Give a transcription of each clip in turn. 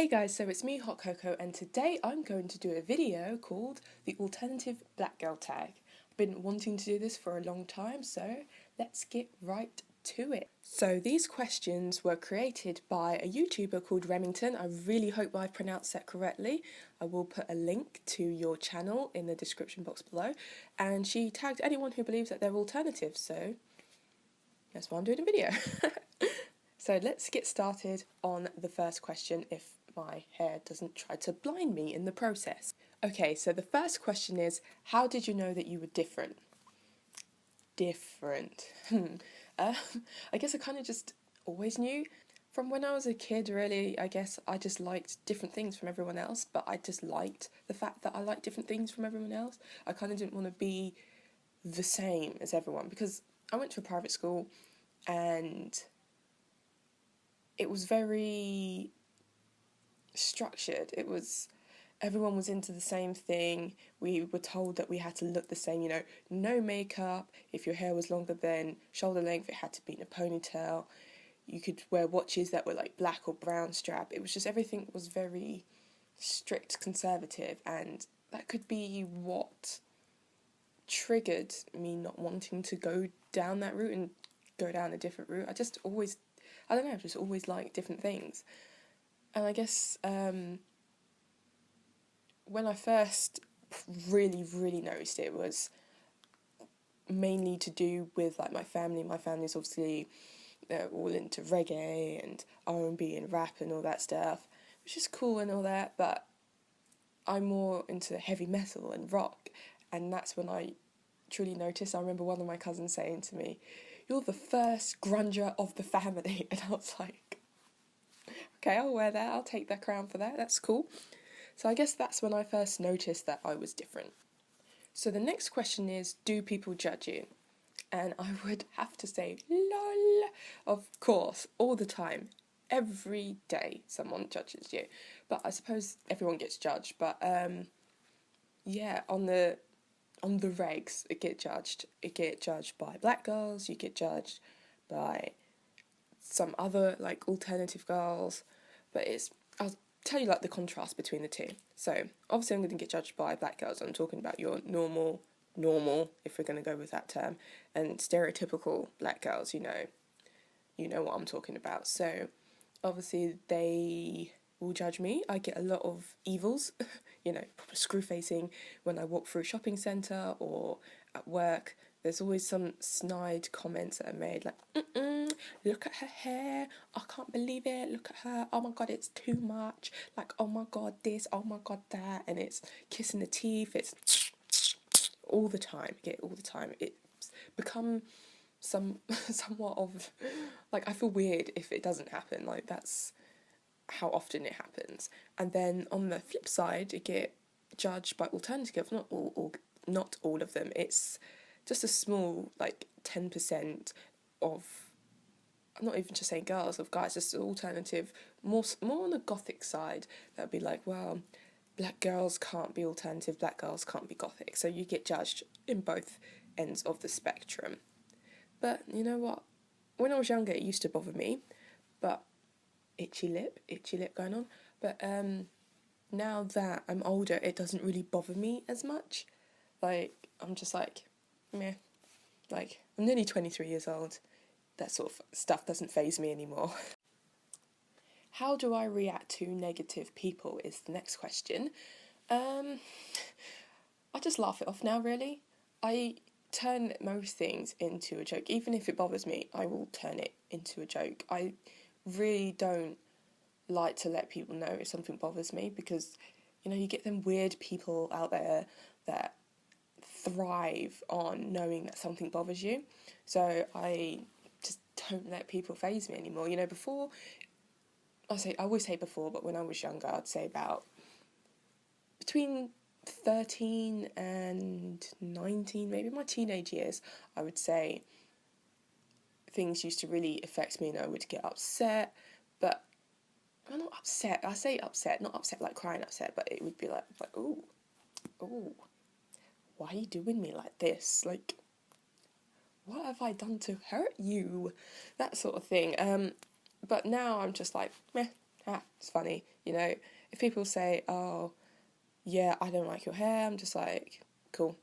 Hey guys, so it's me, Hot Coco, and today I'm going to do a video called the Alternative Black Girl Tag. I've been wanting to do this for a long time, so let's get right to it. So these questions were created by a YouTuber called RyMingTahn. I really hope I've pronounced that correctly. I will put a link to your channel in the description box below, and she tagged anyone who believes that they're alternative, so that's why I'm doing a video. So let's get started on the first question if my hair doesn't try to blind me in the process. Okay, so the first question is, how did you know that you were different? Different. I guess I kind of just always knew. From when I was a kid, really, I guess I just liked different things from everyone else, but I just liked the fact that I liked different things from everyone else. I kind of didn't want to be the same as everyone because I went to a private school and it was very structured. Everyone was into the same thing. We were told that we had to look the same, no makeup. If your hair was longer than shoulder length, it had to be in a ponytail. You could wear watches that were like black or brown strap. It was just, everything was very strict, conservative, and that could be what triggered me not wanting to go down that route and go down a different route. I just always liked different things. And I guess when I first really noticed it was mainly to do with like my family. My family's obviously all into reggae and R&B and rap and all that stuff, which is cool and all that, but I'm more into heavy metal and rock, and that's when I truly noticed. I remember one of my cousins saying to me, "You're the first grunger of the family," and I was like, okay, I'll wear that, I'll take that crown for that, that's cool. So I guess that's when I first noticed that I was different. So the next question is, do people judge you? And I would have to say, lol, of course, all the time, every day someone judges you. But I suppose everyone gets judged, but yeah, on the regs, it get judged. It get judged by black girls, you get judged by some other like alternative girls, but I'll tell you like the contrast between the two. So obviously I'm going to get judged by black girls. I'm talking about your normal, if we're going to go with that term, and stereotypical black girls, you know what I'm talking about. So obviously they will judge me. I get a lot of evils, proper screw facing when I walk through a shopping centre or at work. There's always some snide comments that are made, like, look at her hair, I can't believe it, look at her, oh my god, it's too much, like, oh my god this, oh my god that, and it's kissing the teeth, it's all the time, it's become somewhat of, like, I feel weird if it doesn't happen, like, that's how often it happens. And then on the flip side, you get judged by alternative, not all of them, it's just a small, like, 10% of, I'm not even just saying girls, of guys, just alternative, more on the gothic side, that would be like, well, black girls can't be alternative, black girls can't be gothic, so you get judged in both ends of the spectrum. But you know what, when I was younger it used to bother me, but itchy lip going on, but now that I'm older it doesn't really bother me as much. Like, I'm just like, meh. Like, I'm nearly 23 years old. That sort of stuff doesn't faze me anymore. How do I react to negative people is the next question. I just laugh it off now, really. I turn most things into a joke. Even if it bothers me, I will turn it into a joke. I really don't like to let people know if something bothers me because, you get them weird people out there that thrive on knowing that something bothers you. So I just don't let people faze me anymore. Before, I always say before, but when I was younger, I'd say about between 13 and 19, maybe my teenage years, I would say things used to really affect me and I would get upset, but I'm not upset. I say upset, not upset like crying upset, but it would be like ooh, why are you doing me like this? Like, what have I done to hurt you? That sort of thing. But now I'm just like, meh, It's funny, you know. If people say, oh, yeah, I don't like your hair, I'm just like, cool.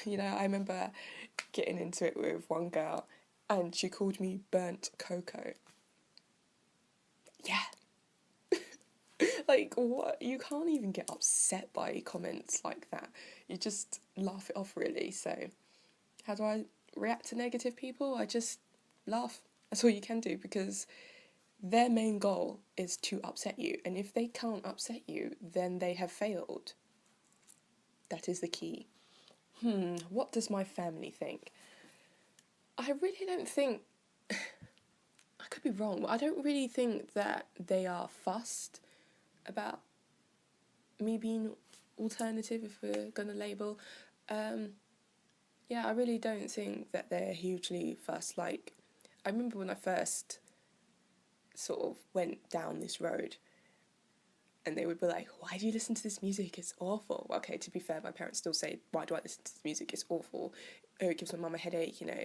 You know, I remember getting into it with one girl and she called me burnt cocoa. Yeah. Like, what? You can't even get upset by comments like that. You just laugh it off, really. So, how do I react to negative people? I just laugh. That's all you can do, because their main goal is to upset you. And if they can't upset you, then they have failed. That is the key. What does my family think? I really don't think... I could be wrong, but I don't really think that they are fussed about me being alternative, if we're going to label. Yeah, I really don't think that they're hugely fussed. Like, I remember when I first sort of went down this road, and they would be like, why do you listen to this music? It's awful. Well, okay, to be fair, my parents still say, why do I listen to this music? It's awful. Oh, it gives my mum a headache, you know.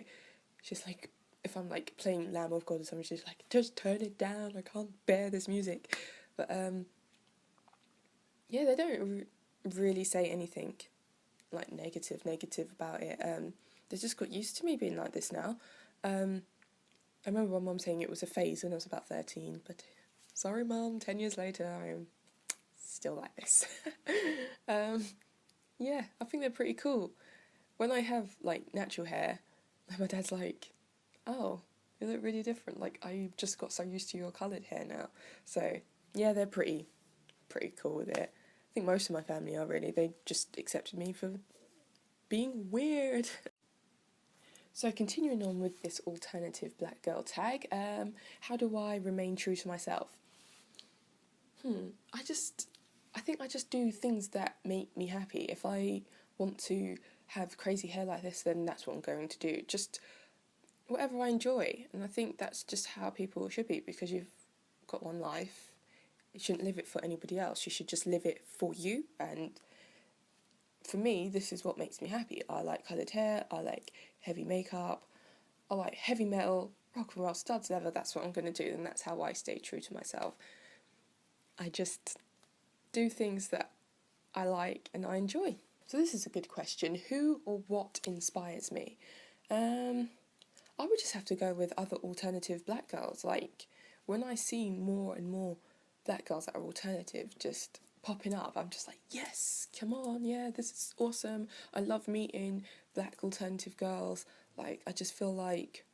She's like, if I'm like playing Lamb of God or something, she's like, just turn it down. I can't bear this music. But yeah, they don't really say anything like negative about it. They just got used to me being like this now. I remember my mum saying it was a phase when I was about 13, but sorry mum, 10 years later I am still like this. Yeah, I think they're pretty cool. When I have like natural hair, my dad's like, oh, you look really different. Like, I just got so used to your coloured hair now. So yeah, they're pretty cool with it. I think most of my family are, really. They just accepted me for being weird. So continuing on with this alternative black girl tag, how do I remain true to myself? I think I just do things that make me happy. If I want to have crazy hair like this, then that's what I'm going to do. Just whatever I enjoy. And I think that's just how people should be, because you've got one life. You shouldn't live it for anybody else. You should just live it for you. And for me, this is what makes me happy. I like coloured hair. I like heavy makeup. I like heavy metal, rock and roll, studs, leather. That's what I'm going to do, and that's how I stay true to myself. I just do things that I like and I enjoy. So this is a good question. Who or what inspires me? I would just have to go with other alternative black girls. Like, when I see more and more black girls that are alternative just popping up, I'm just like, yes, come on, yeah, this is awesome. I love meeting black alternative girls. Like, I just feel like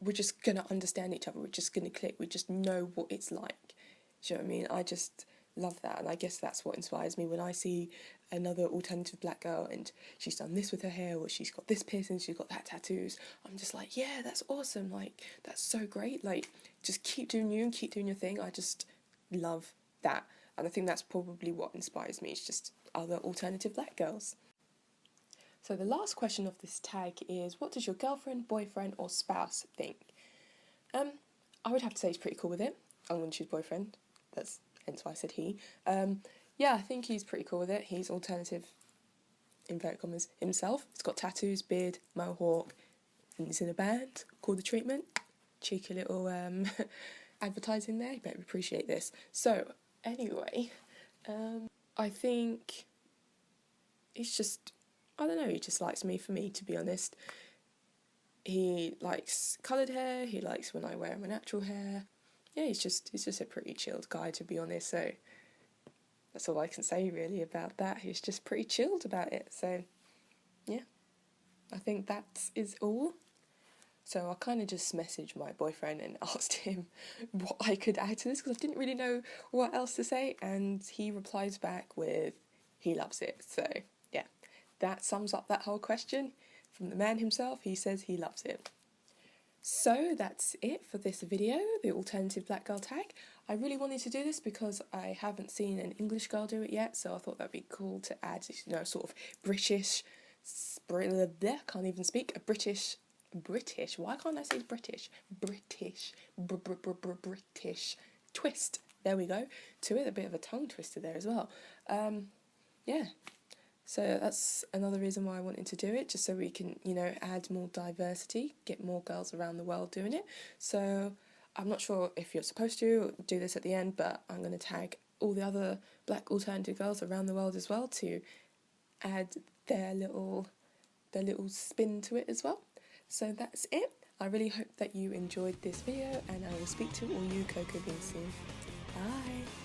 we're just gonna understand each other, we're just gonna click, we just know what it's like. Do you know what I mean? I just love that, and I guess that's what inspires me when I see another alternative black girl and she's done this with her hair, or she's got this piercing, she's got that tattoos. I'm just like, yeah, that's awesome, like, that's so great, like, just keep doing you and keep doing your thing. I just love that, and I think that's probably what inspires me. It's just other alternative black girls. So the last question of this tag is, what does your girlfriend, boyfriend or spouse think? I would have to say he's pretty cool with it. I'm going to choose boyfriend. That's hence why I said he. Yeah, I think he's pretty cool with it. He's alternative, inverted commas, himself. He's got tattoos, beard, mohawk, and he's in a band called The Treatment. Cheeky little advertising there. You better appreciate this. So, anyway, I think he's just, I don't know, he just likes me for me, to be honest. He likes coloured hair, he likes when I wear my natural hair. Yeah, he's just a pretty chilled guy, to be honest, so that's all I can say really about that. He's just pretty chilled about it, so yeah, I think that is all. So I kind of just messaged my boyfriend and asked him what I could add to this, because I didn't really know what else to say, and he replies back with, he loves it. So yeah, that sums up that whole question. From the man himself, he says he loves it. So that's it for this video, the alternative black girl tag. I really wanted to do this because I haven't seen an English girl do it yet, so I thought that'd be cool to add, you know, sort of British, can't even speak, a British, why can't I say British? British twist, there we go, to it, a bit of a tongue twister there as well. Yeah. So that's another reason why I wanted to do it, just so we can, you know, add more diversity, get more girls around the world doing it. So I'm not sure if you're supposed to do this at the end, but I'm going to tag all the other Black alternative girls around the world as well to add their little spin to it as well. So that's it. I really hope that you enjoyed this video, and I will speak to all you cocoa beans soon. Bye!